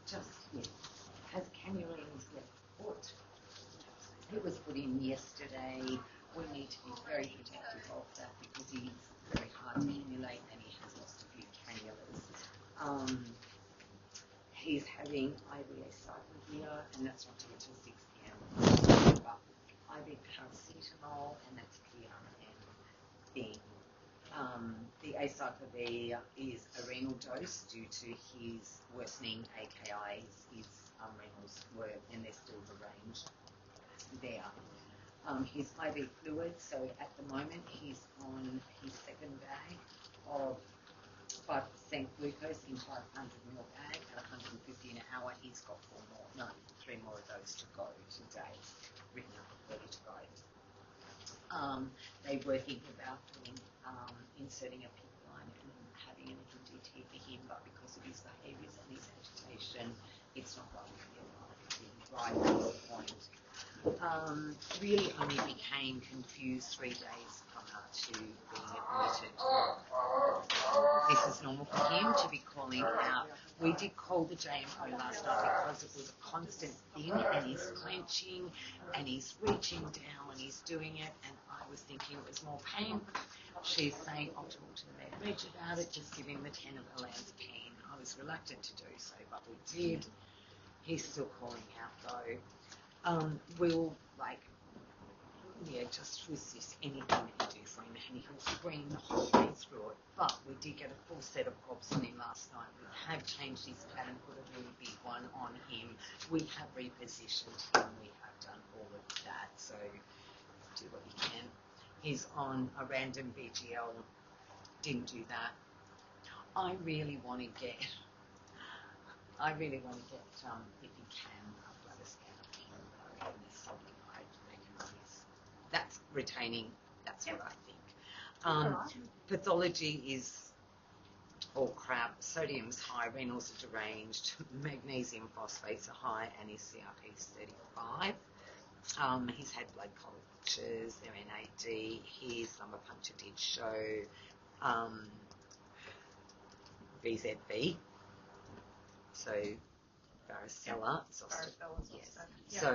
just, has cannula in his left foot. It was put in yesterday. We need to be very protective of that because he's very hard to cannulate and he has lost a few cannulas. He's having IV cycle here, and that's not until 6 p.m. But IV paracetamol, and that's clear and thin. The acyclovir is a renal dose due to his worsening AKI. His renals were, and they're still arranged there. His IV fluid, so at the moment he's on his second bag of 5% glucose in 500ml bag at 150 an hour. He's got 3 more of those to go today, written up and ready to go. They were thinking about inserting a PIP line and having an MDT for him, but because of his behaviours and his agitation, it's not going to be right at this point. Really only became confused 3 days prior to being admitted. This is normal for him to be calling out. We did call the JMO last night because it was a constant thing, and he's clenching and he's reaching down and he's doing it, and I was thinking it was more pain. She's saying, I'll talk to the med reg about it, just give him the 10 of olanzapine. I was reluctant to do so, but we did. He's still calling out though. We'll just resist anything that you do for him, and he'll scream the whole way through it. But we did get a full set of props on him last night. We have changed his pattern, put a really big one on him. We have repositioned him. We have done all of that. So do what you can. He's on a random BGL. Didn't do that. I really want to get, if you can, a bladder scan of him. There's something I recognise. That's retaining. That's what I think. Pathology is all crap. Sodium's high, renals are deranged, magnesium phosphates are high, and his CRP is 35. He's had blood cultures, they're NAD. His lumbar puncture did show VZV. So varicella, yes. Yeah. So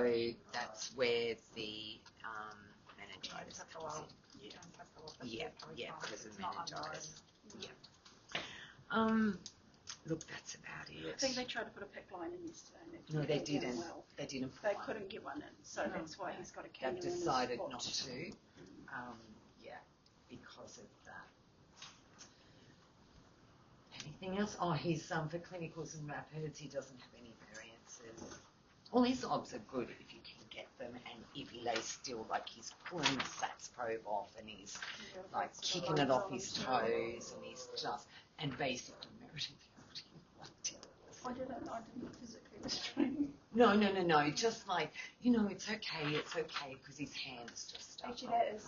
that's where the meningitis comes in. Because of meningitis. Look, that's about it. I think they tried to put a PIC line in yesterday. No, they didn't. Well. They didn't. They couldn't get one in, so that's why he's got a cannula. They've decided not to. Because of that. Anything else? Oh, he's for clinicals and rapids. He doesn't have any variances. All his obs are good if you can get them, and if he lays still, like he's pulling the SATS probe off, and he's like kicking it off his toes, and he's just basically meriting I didn't physically restrain. No. Just it's okay, because his hand's just stuck. Actually, that is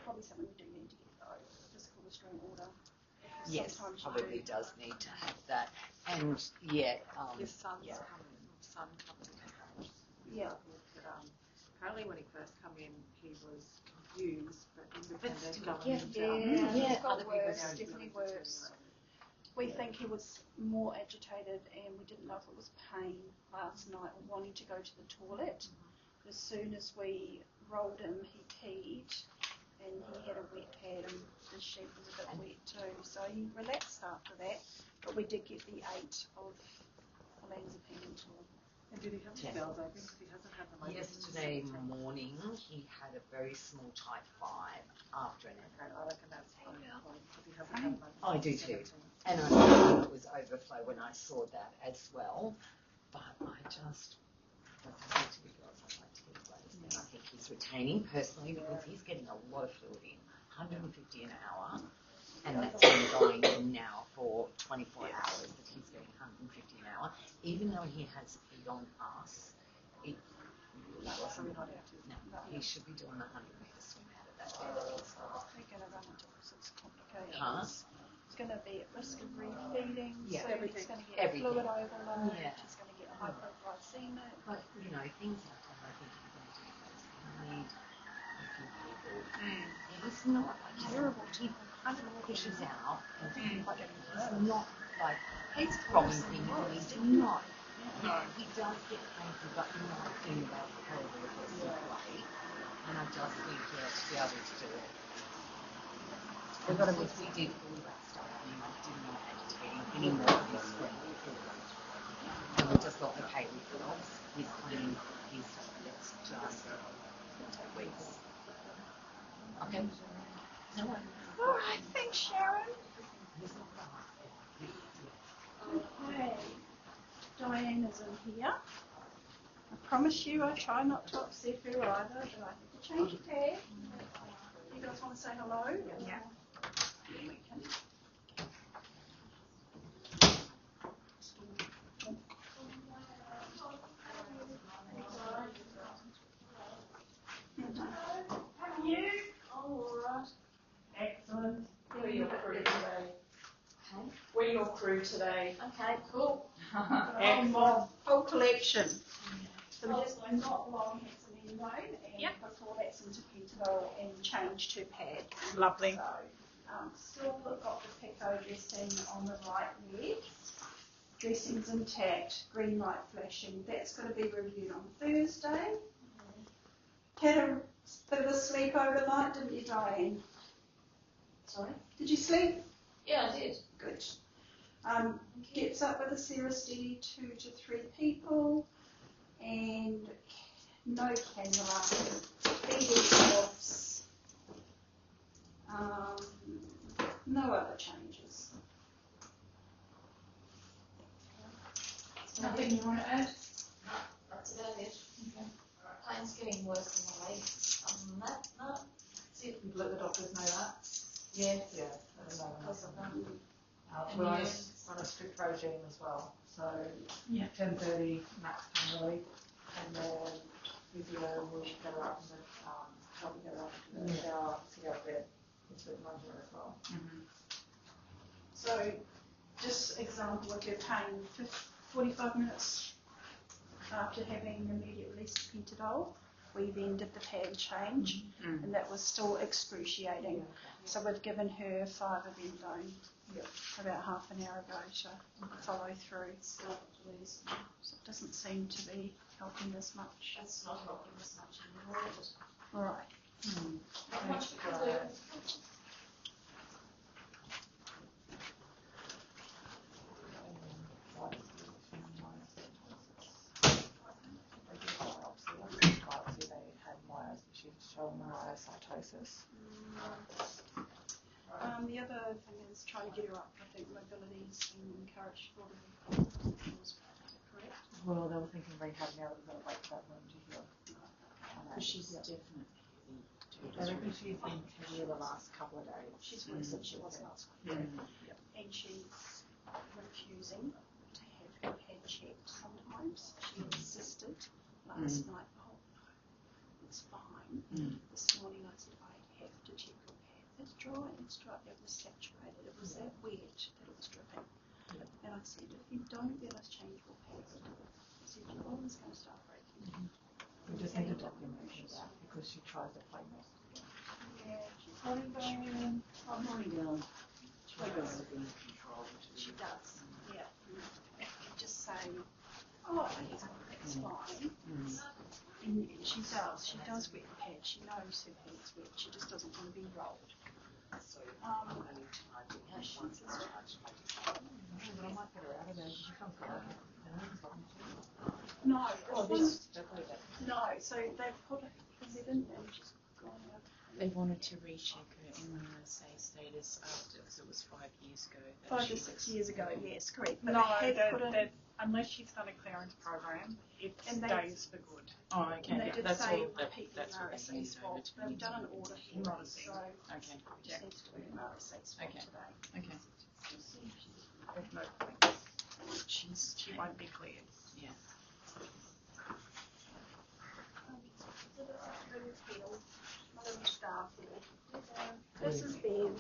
probably something we do need to get though. Physical restraint order. Yes, probably does need to have that. And his son's son comes in the house. Yeah. Apparently when he first came in, he was confused, but independent. It got worse, definitely worse. We think he was more agitated, and we didn't know if it was pain last night or wanting to go to the toilet. As soon as we rolled him, he peed, and he had a wet pad, and the sheet was a bit wet too. So he relaxed after that, but we did get the 8 of olanzapine into him. And did he have the bells open? Because he hasn't had them open. Yesterday morning, he had a very small type 5 after an I reckon that's probably because he hasn't had them open. I do too. And I thought it was overflow when I saw that as well. But I just, I'd like to get away. I think he's retaining personally because he's getting a lot of fluid in, 150 an hour. And that's been going in now for 24 hours that he's getting 150 an hour. Even though he has peed on us, he should be doing a 100-metre swim out of that bed. They're going to run into all sorts of complications. He's going to be at risk of refeeding, so he's going to get fluid overload, he's going to get hypoglycemic. But, things like that, I think you're going to do those. You need a few people. It's not terrible. He kind of pushes out, but he's not like, he's throwing things and he's not. He does get crazy, but not in a horrible, aggressive way. And I just need to be able to do it. But of course, we did all that stuff and I didn't want agitating anymore of this friend. And we just thought, okay, he's playing his stuff. Let's just take weeks. Okay. No one. All right, thanks, Sharon. Okay, Diane is in here. I promise you I try not to upset her either, but I have to change the tag. You guys want to say hello? Yeah. How are you? All right. Excellent. We're your crew today. We're your crew today. Okay, cool. Excellent. Whole collection. So we're just going not long Hexham anyway, and before that's into Pentonville and change to pad. Lovely. So, still got the Pico dressing on the right leg. Dressing's intact, green light flashing. That's going to be reviewed on Thursday. Had a bit of a sleep overnight, didn't you, Diane? Sorry? Did you sleep? Yeah, I did. Good. Gets up with a Sarah steady 2 to 3 people, and no cannula, feeding offs, no other changes. Nothing you want to add? No, that's about it. Okay. Pain's getting worse in the legs. Other than that, no. That's it. You've let the doctors know that? Yeah. Yeah. That's because of We're on a strict regime as well. So 10:30 max pain relief, and then physio will get her up and help me get her up in the shower to get out of bed. It's with manager as well. So, just example, if you're paying 45 minutes after having immediate release of Pentadol, we then did the pad change, and that was still excruciating. So we've given her 5 Avendone about half an hour ago to follow through. So it doesn't seem to be helping as much. That's not helping as much anymore. All right. Not much we can do. She's showing myositis. The other thing is trying to get her up. I think mobility is being encouraged for the correct? Well, they were thinking rehab now that they've got to wait for that wound to heal. She's definitely I reckon she's been heavier the last couple of days. She's worse than she was last week. And she's refusing to have her head checked sometimes. She insisted last night, oh no, it's fine. This morning I said, I have to check your pad. It's dry, it's dry. It was saturated. It was that wet that it was dripping. And I said, if you don't let us change your pad, I said, your body's going to start breaking. We just need to document that because she tries to play most of it. Yeah, she's morning going. Oh, morning, girl. She does, yeah. And just saying, oh, it's fine. And she does wet the pad. She knows her pad's wet. She just doesn't want to be rolled. No, no. So they put it because they didn't, and she's gone out. They wanted to recheck her immunoassay status after, because it was 5 years ago. 5 to 6 years ago, yes, correct. But No, they had put in, unless she's done a clearance program, it And they- stays for good. Oh, and okay. they did That's say all. repeat the That's what they MRSA sent swab. over to me. They've done an order for it, Not a so Okay. we just need to do an MRSA swab Okay. today. Okay. There's no point. She won't be cleared. Yeah. This is Ben.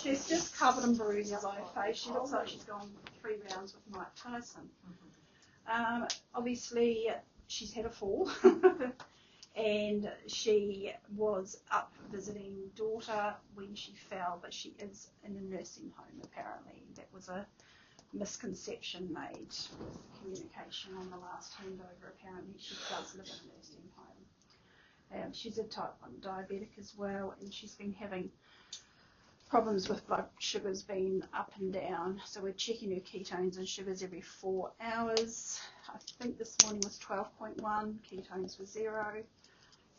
She's just covered in bruises on her face. She looks like she's gone 3 rounds with Mike Tyson. Obviously, she's had a fall. and she was up visiting daughter when she fell, but she is in a nursing home apparently. That was a misconception made with communication on the last handover. Apparently she does live in a nursing home. She's a type 1 diabetic as well, and she's been having problems with blood sugars being up and down. So we're checking her ketones and sugars every 4 hours. I think this morning was 12.1, ketones were 0,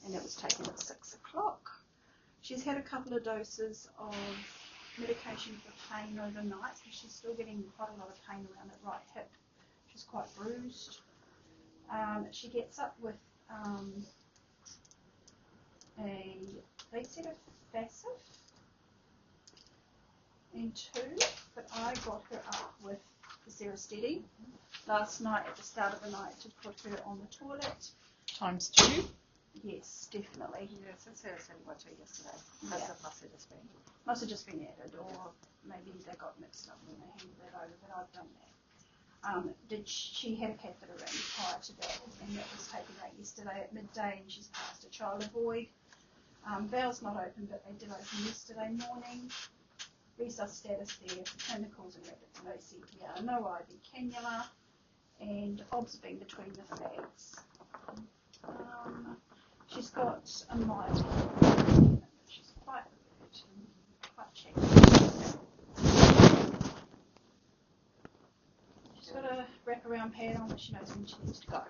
and that was taken at 6 o'clock. She's had a couple of doses of medication for pain overnight, because she's still getting quite a lot of pain around that right hip. She's quite bruised. She gets up with they said a facet and 2, but I got her up with the Serostedi last night at the start of the night to put her on the toilet. Times 2. Yes, definitely. Yes, it says in what I yesterday. Yeah. That must have just been. Must have just been added, or maybe they got mixed up when they handed that over, but I've done that. She had a catheter in prior to that, and that was taken out yesterday at midday, and she's passed a child void. Valve's not open, but they did open yesterday morning. Resus status there, clinicals and rapid, no CPR, no IV cannula, and obs been between the flags. She's got a mild, she's quite alert and quite checked. She's got a wraparound pad on, but she knows when she needs to go.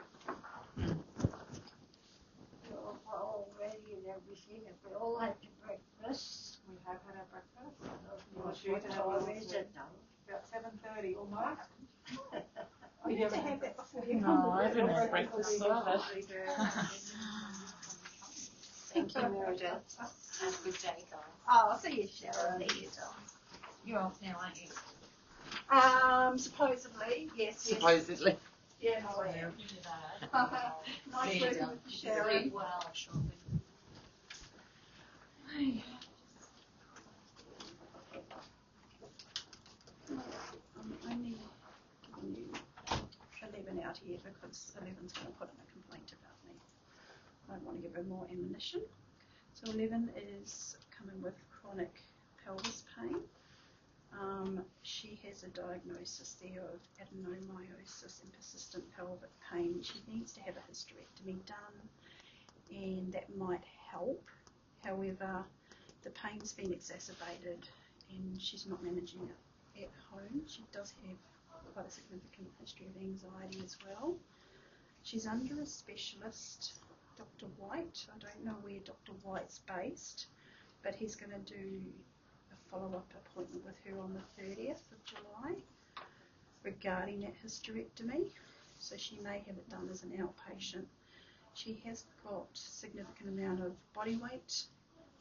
We're all ready and everything, and we all had to breakfast. We have had our breakfast. What time is it now? About 7:30 almost. Oh, you have to have that before you No, come. I haven't had breakfast either. Thank you, Meredith. Have a good day, guys. Oh, see you, Sharon. You're off now, aren't you? Supposedly, yes. Supposedly. Yeah, no, I am. Nice See you, working darling. with you, Sharon. Well, I'm only giving you 11 out here because 11's going to put in a complaint about me. I don't want to give her more ammunition. So 11 is coming with chronic pelvis pain. She has a diagnosis there of adenomyosis and persistent pelvic pain. She needs to have a hysterectomy done, and that might help. However, the pain's been exacerbated and she's not managing it at home. She does have quite a significant history of anxiety as well. She's under a specialist, Dr. White. I don't know where Dr. White's based, but he's going to do a follow-up appointment with her on the 30th of July regarding that hysterectomy. So she may have it done as an outpatient. She has got a significant amount of body weight.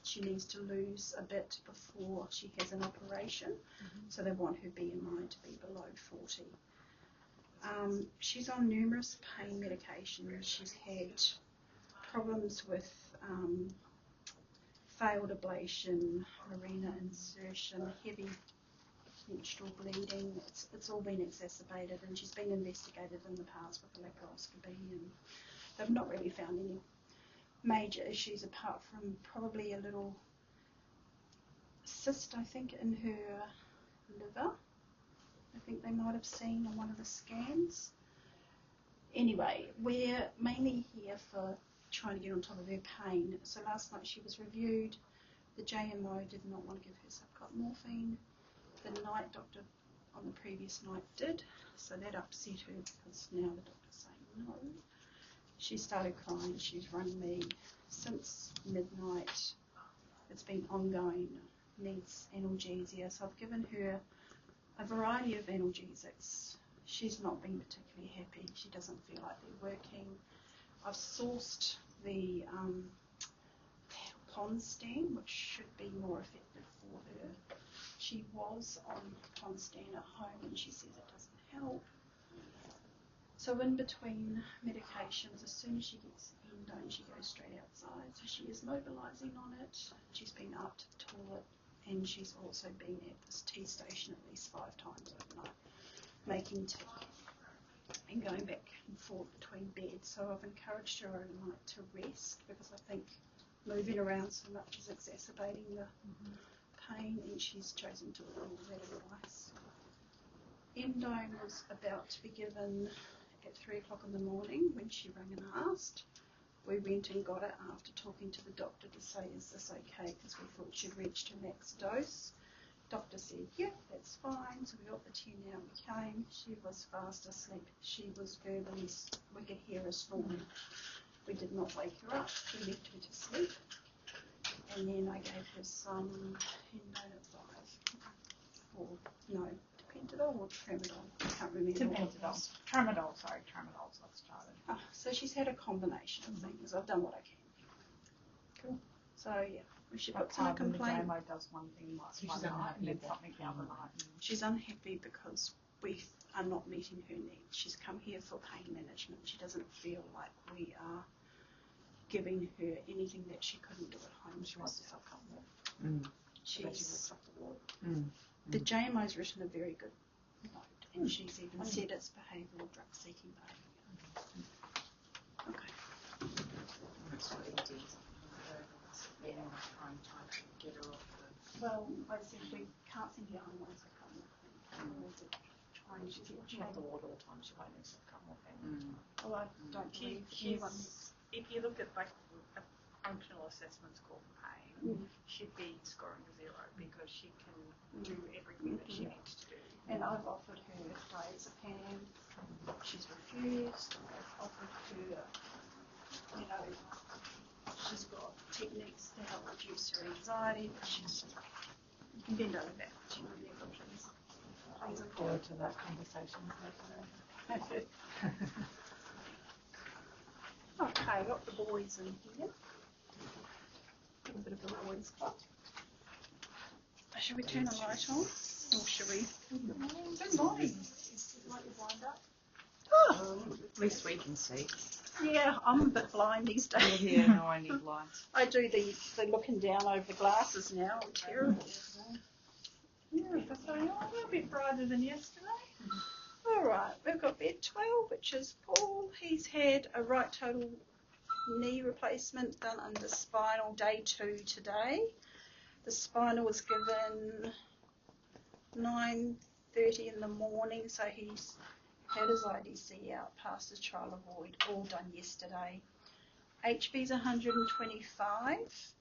She needs to lose a bit before she has an operation. So they want her BMI to be below 40. She's on numerous pain medications. She's had problems with failed ablation, arena insertion, heavy menstrual bleeding. It's all been exacerbated, and she's been investigated in the past with a laparoscopy, and they've not really found any major issues apart from probably a little cyst, I think, in her liver. I think they might have seen on one of the scans. Anyway, we're mainly here for trying to get on top of her pain. So last night she was reviewed. The JMO did not want to give her subcut morphine. The night doctor on the previous night did, so that upset her because now the doctor's saying no. She started crying. She's rung me since midnight. It's been ongoing. Needs analgesia. So I've given her a variety of analgesics. She's not been particularly happy. She doesn't feel like they're working. I've sourced the Ponstan, which should be more effective for her. She was on Ponstan at home and she says it doesn't help. So in between medications, as soon as she gets endone, she goes straight outside. So she is mobilising on it. She's been up to the toilet, and she's also been at this tea station at least 5 times overnight, making tea. and going back and forth between beds. So I've encouraged her overnight to rest because I think moving around so much is exacerbating the pain, and she's chosen to ignore that advice. Endone was about to be given at 3 o'clock in the morning when she rang and asked. We went and got it after talking to the doctor to say, is this okay, because we thought she'd reached her max dose. Doctor said, yeah, that's fine. So we got the 10 hour, we came. She was fast asleep. She was verbally, we could hear her snoring. We did not wake her up. We left her to sleep. And then I gave her some Endone at 5. Or, no, Dependidol or Tramadol. I can't remember. Dependidol. Tramadol's not started. So she's had a combination of things. I've done what I can. Cool. So, yeah. If she puts in a complaint, The JMO does one thing one night and then something the other night. she's unhappy because we are not meeting her needs. She's come here for pain management. She doesn't feel like we are giving her anything that she couldn't do at home. She wants to self-come more. The JMO's written a very good note, and she's even said it's behavioural drug seeking behaviour. Okay. That's what it is. Yeah, I'm trying to get her off the. Well, I said we can't send you home once I come. Trying to get She has the ward all the time. She won't need self-come more pain. Well, I don't believe anyone. If you look at like a functional assessment score for pain, she'd be scoring 0 because she can do everything that she needs to do. And I've offered her diazepam. She's refused. I've offered her, you know, she's got techniques to help reduce her anxiety. She's, you can bend over backwards, you know, never please. I look forward to that conversation later. Okay, got the boys in here. A bit of a boys club. Shall we turn the light on? Or shall we? Good morning. Is the light wind up? At least we can see. Yeah, I'm a bit blind these days. Yeah, no, I need lights. I do the looking down over the glasses now. I'm terrible. Yeah, so a little bit brighter than yesterday. All right, we've got bed 12, which is Paul. He's had a right total knee replacement done under spinal day 2 today. The spinal was given 9:30 in the morning, so he's had his IDC out, passed his trial avoid, all done yesterday. HB's 125.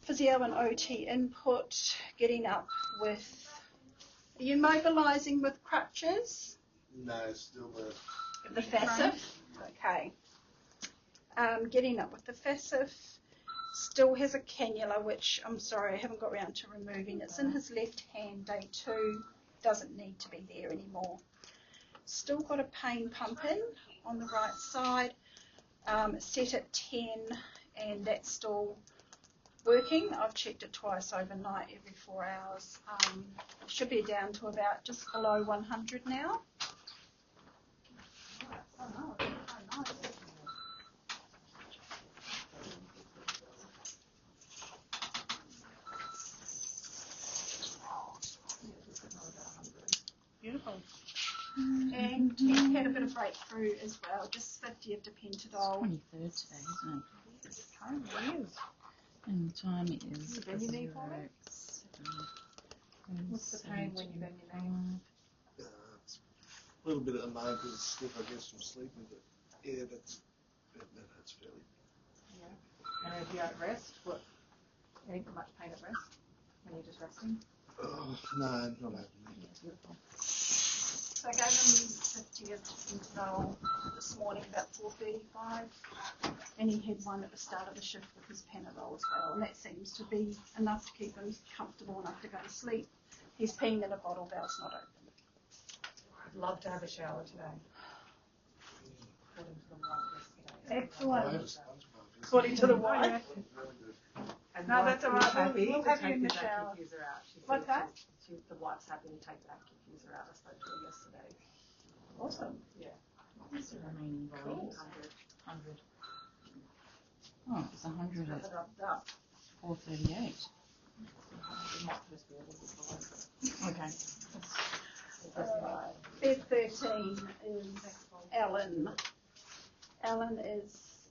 Physio and OT input, getting up with. Are you mobilising with crutches? No, still the FASF. Okay. Getting up with the FASF. Still has a cannula, which I'm sorry I haven't got around to removing. It's in his left hand, day 2. Doesn't need to be there anymore. Still got a pain pump in on the right side. Set at 10, and that's still working. I've checked it twice overnight, every 4 hours. Should be down to about just below 100 now. Oh no, oh nice. Beautiful. And he had a bit of breakthrough as well, just 50 of Dependidol. 23rd today, isn't it? It currently is. And the time is. You bend your knee for me? What's the pain when you bend your knee? it's a little bit at the moment because it's stiff, I guess, from sleeping, but yeah, that hurts fairly. Yeah. And if you're at rest, you ain't got much pain at rest when you're just resting? Oh, no, not happening. Beautiful. So I gave him 50 of Dependidol this morning about 4:35, and he had one at the start of the shift with his Panadol as well, and that seems to be enough to keep him comfortable enough to go to sleep. He's peeing in a bottle, but it's not open. I'd love to have a shower today. According to the wife yesterday. I had Excellent. a sponge bath. According to the wife. It was really good. And No, wife that's all is right. happy We'll to have you take in the the shower. vacuum diffuser out. She What's said that? the wife's happy to take the vacuum diffuser out. I spoke to her yesterday. Awesome. Yeah. What's the remaining volume? 100. Oh, it's 100 at 4:38. It might just be a little bit below. Okay. Alright. bed 13 is Ellen. Ellen is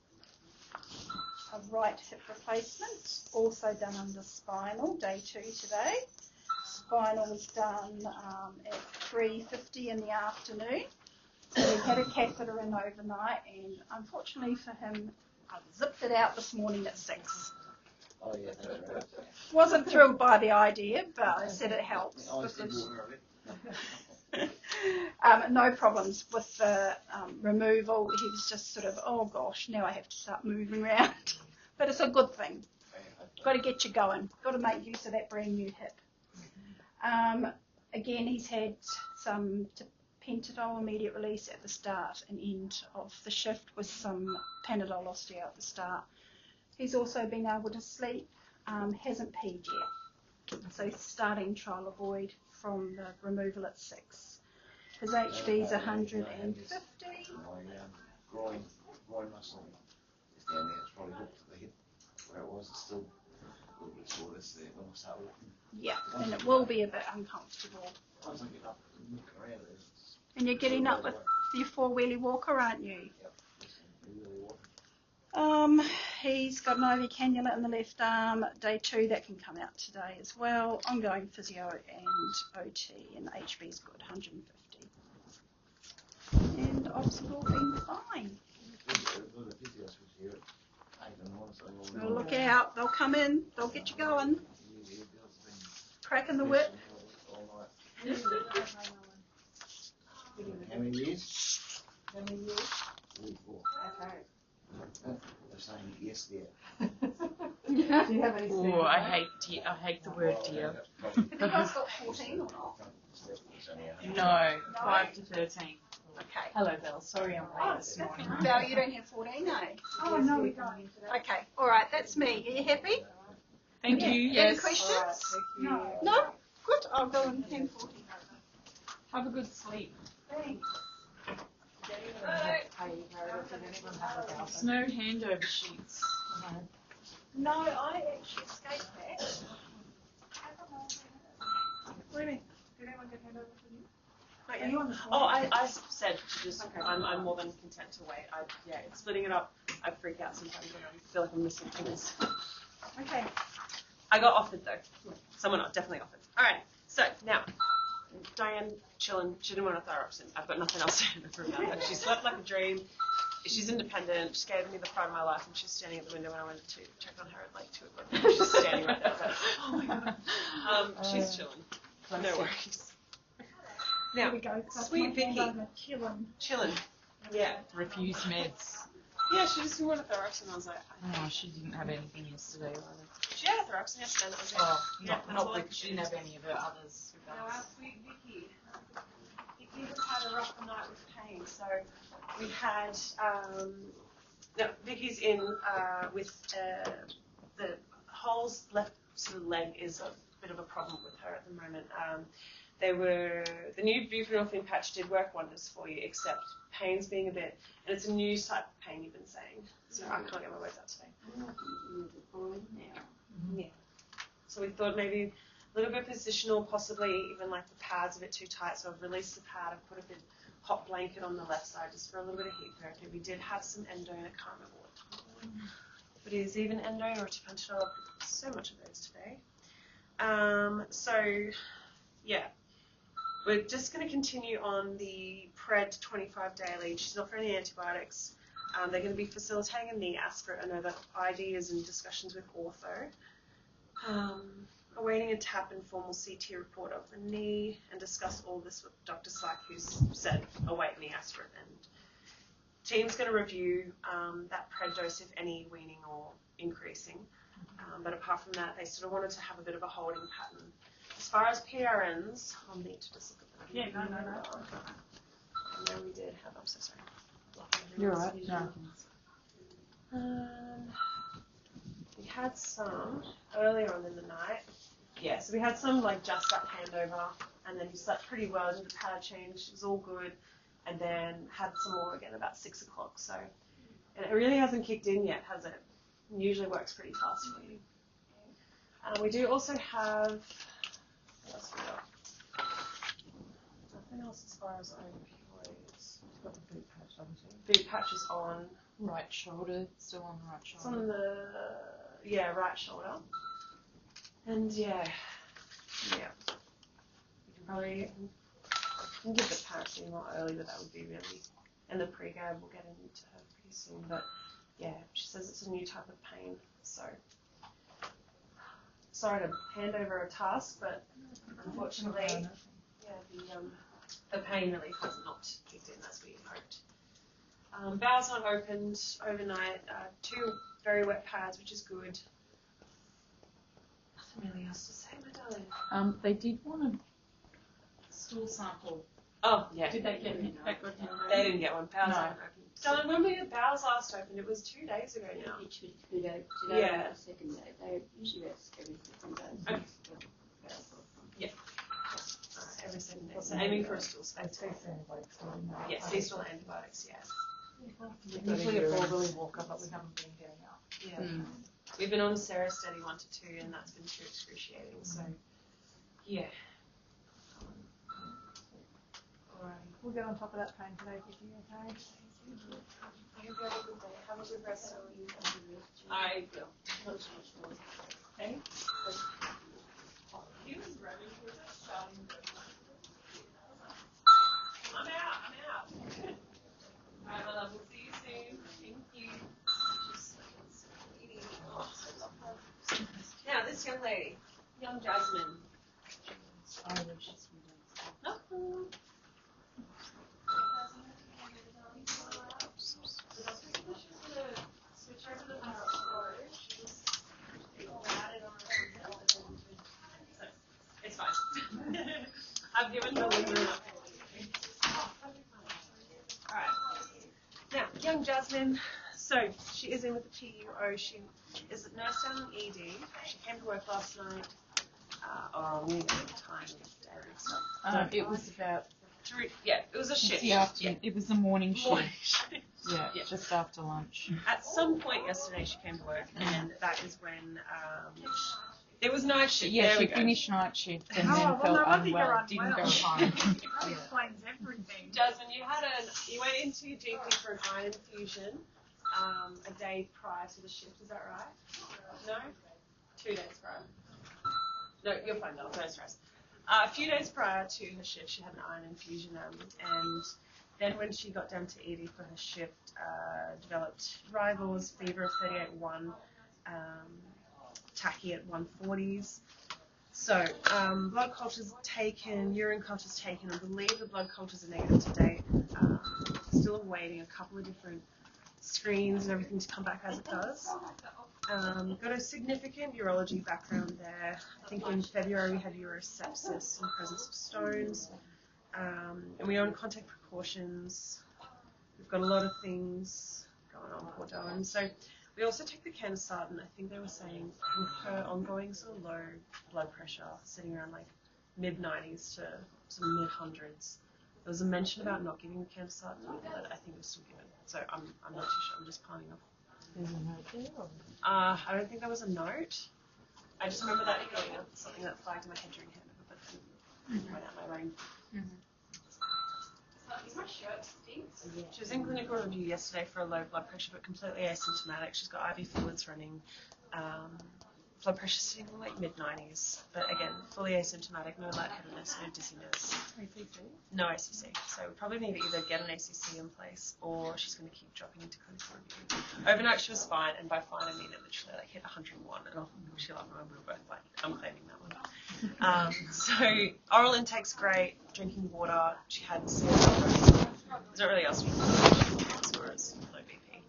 a right hip replacement, also done under spinal, day 2 today. Spinal was done at 3:50 in the afternoon. So we had a catheter in overnight, and unfortunately for him, I zipped it out this morning at 6. Oh, yeah. Wasn't thrilled by the idea, but I said it helps. No problems with the removal. He was just sort of, oh gosh, now I have to start moving around. But it's a good thing. Got to get you going. Got to make use of that brand new hip. Again, he's had some Pentadol immediate release at the start and end of the shift with some Panadol osteo at the start. He's also been able to sleep, hasn't peed yet. So he's starting trial avoid from the removal at 6. His HB is 150. Groin muscle is down there. It's probably hooked to the hip where it was. It's still a little bit sore. That's there when I start walking. Yeah, and it will be a bit uncomfortable. I was looking up and looking around there. And you're getting up with your 4-wheelie walker, aren't you? Yep. Really walking. He's got an IV cannula in the left arm, day 2, that can come out today as well. Ongoing physio and OT, and HB's good, 150. And obstacle been fine. Well, look out, they'll come in, they'll get you going. Cracking the whip. How many years? 44. Okay. They're saying yes there. Do you have any? Oh, I hate the word dear. Have you guys got 14 or not? No, 5 to 13. Okay. Hello, Bill. Sorry I'm late this morning. Val, you don't have 14, eh? Oh, no, we don't. Okay, all right, that's me. Are you happy? Thank you. Any Yes. questions? No. No? Good, I'll go and hand 14 over. Have a good sleep. Thanks. There's no handover sheets. No, I actually escaped that. What do you mean? Did anyone get handover for you? Are Are you on the phone? Oh, I said just I'm more than content to wait. It's splitting it up. I freak out sometimes when I feel like I'm missing things. Okay. I got offered though. Someone definitely offered. All right. So now, Diane chilling. She didn't want a thyroxine. I've got nothing else to hand her about that. She slept like a dream. She's independent. She gave me the pride of my life, and she's standing at the window when I went to check on her at like 2 o'clock. She's standing right there. So, oh my god. She's chilling. No worries. Now, Here we go. sweet Vicky. Chilling. Yeah. Refuse meds. Yeah, she just wanted a thyroxine. I was like, Oh, she didn't have anything yesterday either. she had a thyroxine yesterday. And that was it. Oh, Yeah, that's not all I with, could she do. didn't have any of her others. No, our sweet Vicky. Vicky has had a rough night with pain. So we had, Vicky's in with the whole left sort of leg is a bit of a problem with her at the moment. The new buprenorphine patch did work wonders for you, except pain's being a bit, and it's a new type of pain you've been saying. So I can't get my words out today. Yeah. So we thought maybe a little bit positional, possibly even like the pad's a bit too tight. So I've released the pad. I've put a bit hot blanket on the left side just for a little bit of heat therapy. We did have some endo, and I can't remember what time it was. But it is even endo or Panadol. So much of those today. Yeah. We're just going to continue on the Pred 25 daily. She's not for any antibiotics. They're going to be facilitating a knee aspirate. I know that ID is in discussions with ortho. Awaiting a TAP and formal CT report of the knee, and discuss all this with Dr. Syke, who's said await knee aspirate. And team's going to review that Pred dose, if any, weaning or increasing. But apart from that, they sort of wanted to have a bit of a holding pattern. As far as PRNs, I'll need to just look at that. Yeah, no. I know we did have, I'm so sorry. You're right. No. We had some earlier on in the night. Yeah, so we had some like just that handover, and then he slept pretty well, did the pad change, it was all good, and then had some more again about 6 o'clock. So, and it really hasn't kicked in yet, has it? It usually works pretty fast for you. We do also have, what else we got? Nothing else far as opioids. Got the boot patch, doesn't she? Boot patch is on. Right shoulder, still on the right It's shoulder. on the right shoulder. And yeah. We can probably give the paracetamol early, but that would be really. And the pre-gab will get into her pretty soon. But yeah, she says it's a new type of pain. So sorry to hand over a task, but unfortunately, the pain relief has not kicked in as we hoped. Bowels not opened overnight. 2 very wet pads, which is good. Nothing really else to say, my darling. They did want a stool sample. Oh, yeah. Did they get it? They got it? They didn't get one. Bowels No. haven't opened. Darling, when were your bowels last opened? It was 2 days ago now. Today yeah. The second day. They usually rest every second day. Okay. Yeah. Every 7 days. So aiming for a stool space. Yes, seasonal antibiotics, yeah. Usually a 4-Willy walker, but we haven't been getting out. Yeah. We've been on a Sarah steady 1 to 2, and that's been too excruciating. So, yeah. Alright. We'll get on top of that pain today, Vicky, okay? I hope you have a good day. Have a good rest. I will. Okay. He was running. He was just shouting. I'm out. Alright, my love. We'll see you soon. Thank you. Now, this young lady, young Jasmine. No. Switch over the it's fine. I've given her the enough. Alright. Now, young Jasmine. So, she is in with the PUO. She is a nurse down in ED. She came to work last night. We didn't get the time yesterday and stuff. It was about it was a shift. the afternoon. It was the morning shift. Yeah. Just after lunch. At some point yesterday she came to work, and that is when it was night shift. Yeah, there she we go. finished night shift and Oh, then well, felt no wonder unwell. you're Didn't unwell. go home. That explains everything. Jasmine, you went into your GP for an iron infusion a day prior to the shift. Is that right? No? 2 days prior. No, you're fine, darling. No stress. A few days prior to her shift, she had an iron infusion, and then when she got down to ED for her shift, developed rivals, fever of 38.1, tachy at 140s. So, blood cultures taken, urine cultures taken. I believe the blood cultures are negative to date. Still awaiting a couple of different screens and everything to come back as it does. Got a significant urology background there. I think in February we had urosepsis in presence of stones. And we own contact precautions. We've got a lot of things going on, poor darling. So we also take the Candesartan. I think they were saying with her ongoing sort of low blood pressure, sitting around like mid-90s to sort of mid-hundreds. There was a mention about not giving the Candesartan, but I think it was still given. So I'm not too sure. I'm just piling off. I don't think there was a note. I just remember that being something that flagged in my head during handover, but then went out my brain. Is my shirt stinks? She was in clinical review yesterday for a low blood pressure, but completely asymptomatic. She's got IV fluids running. Blood pressure sitting in like mid-90s, but again, fully asymptomatic, no lightheadedness, no dizziness. ACC? No ACC. So we probably need to either get an ACC in place or she's going to keep dropping into clinical review. Overnight she was fine, and by fine I mean it literally like hit 101, and she loved me. We were both like, I'm claiming that one. So oral intake's great, drinking water. She had CSL. There's not really else we can do as far as low BP.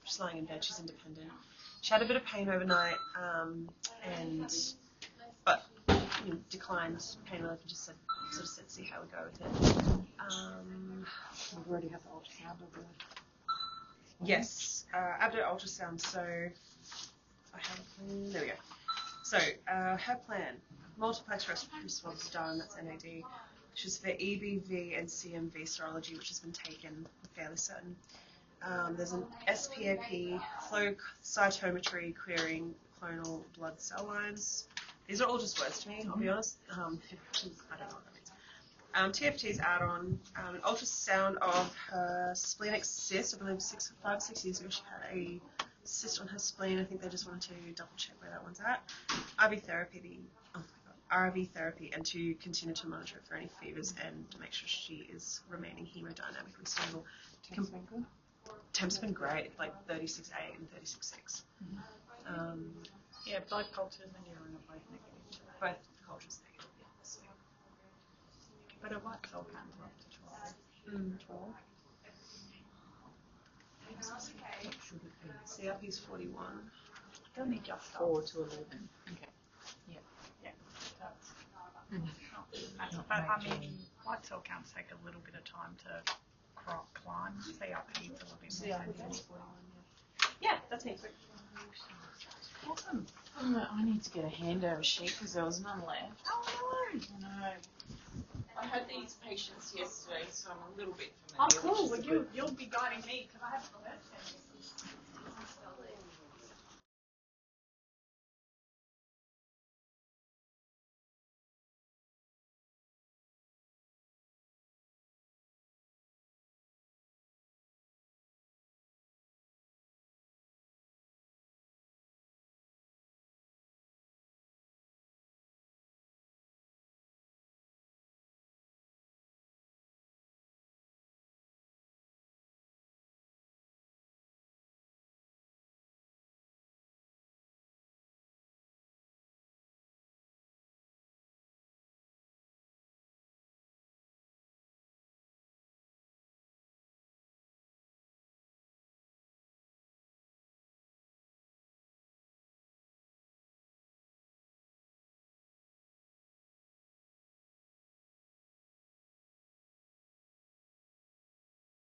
She's lying in bed. She's independent. She had a bit of pain overnight, but declined pain relief and just said, see how we go with it. We've already had the ultrasound of it. Yes, abdo ultrasound. So I have a plan. There we go. So her plan: multiplex respiratory swabs done. That's NAD. She's for EBV and CMV serology, which has been taken. I'm fairly certain. There's an SPAP, flow cytometry, clearing clonal blood cell lines. These are all just words to me, I'll be honest. I don't know what that TFT's out on an ultrasound of her splenic cyst. I believe 5 or 6 years ago she had a cyst on her spleen. I think they just wanted to double check where that one's at. IV therapy, and to continue to monitor for any fevers and to make sure she is remaining hemodynamically stable. Temp's been good? Temp's been great, like 36.8 and 36.6. Yeah, blood cultures and urine are both negative today. Both cultures negative. But a white cell counts up to 12. CRP's 41. Only just 4 to 11. Okay. But I mean, white cell counts take a little bit of time to climb. CRP's a little bit more sensitive. Yeah, that's me. Awesome. Oh, I need to get a handover sheet because there was none left. Oh no! I know. I had these patients yesterday, so I'm a little bit Oh familiar. cool, which is well good. you'll be guiding me because I haven't learned anything.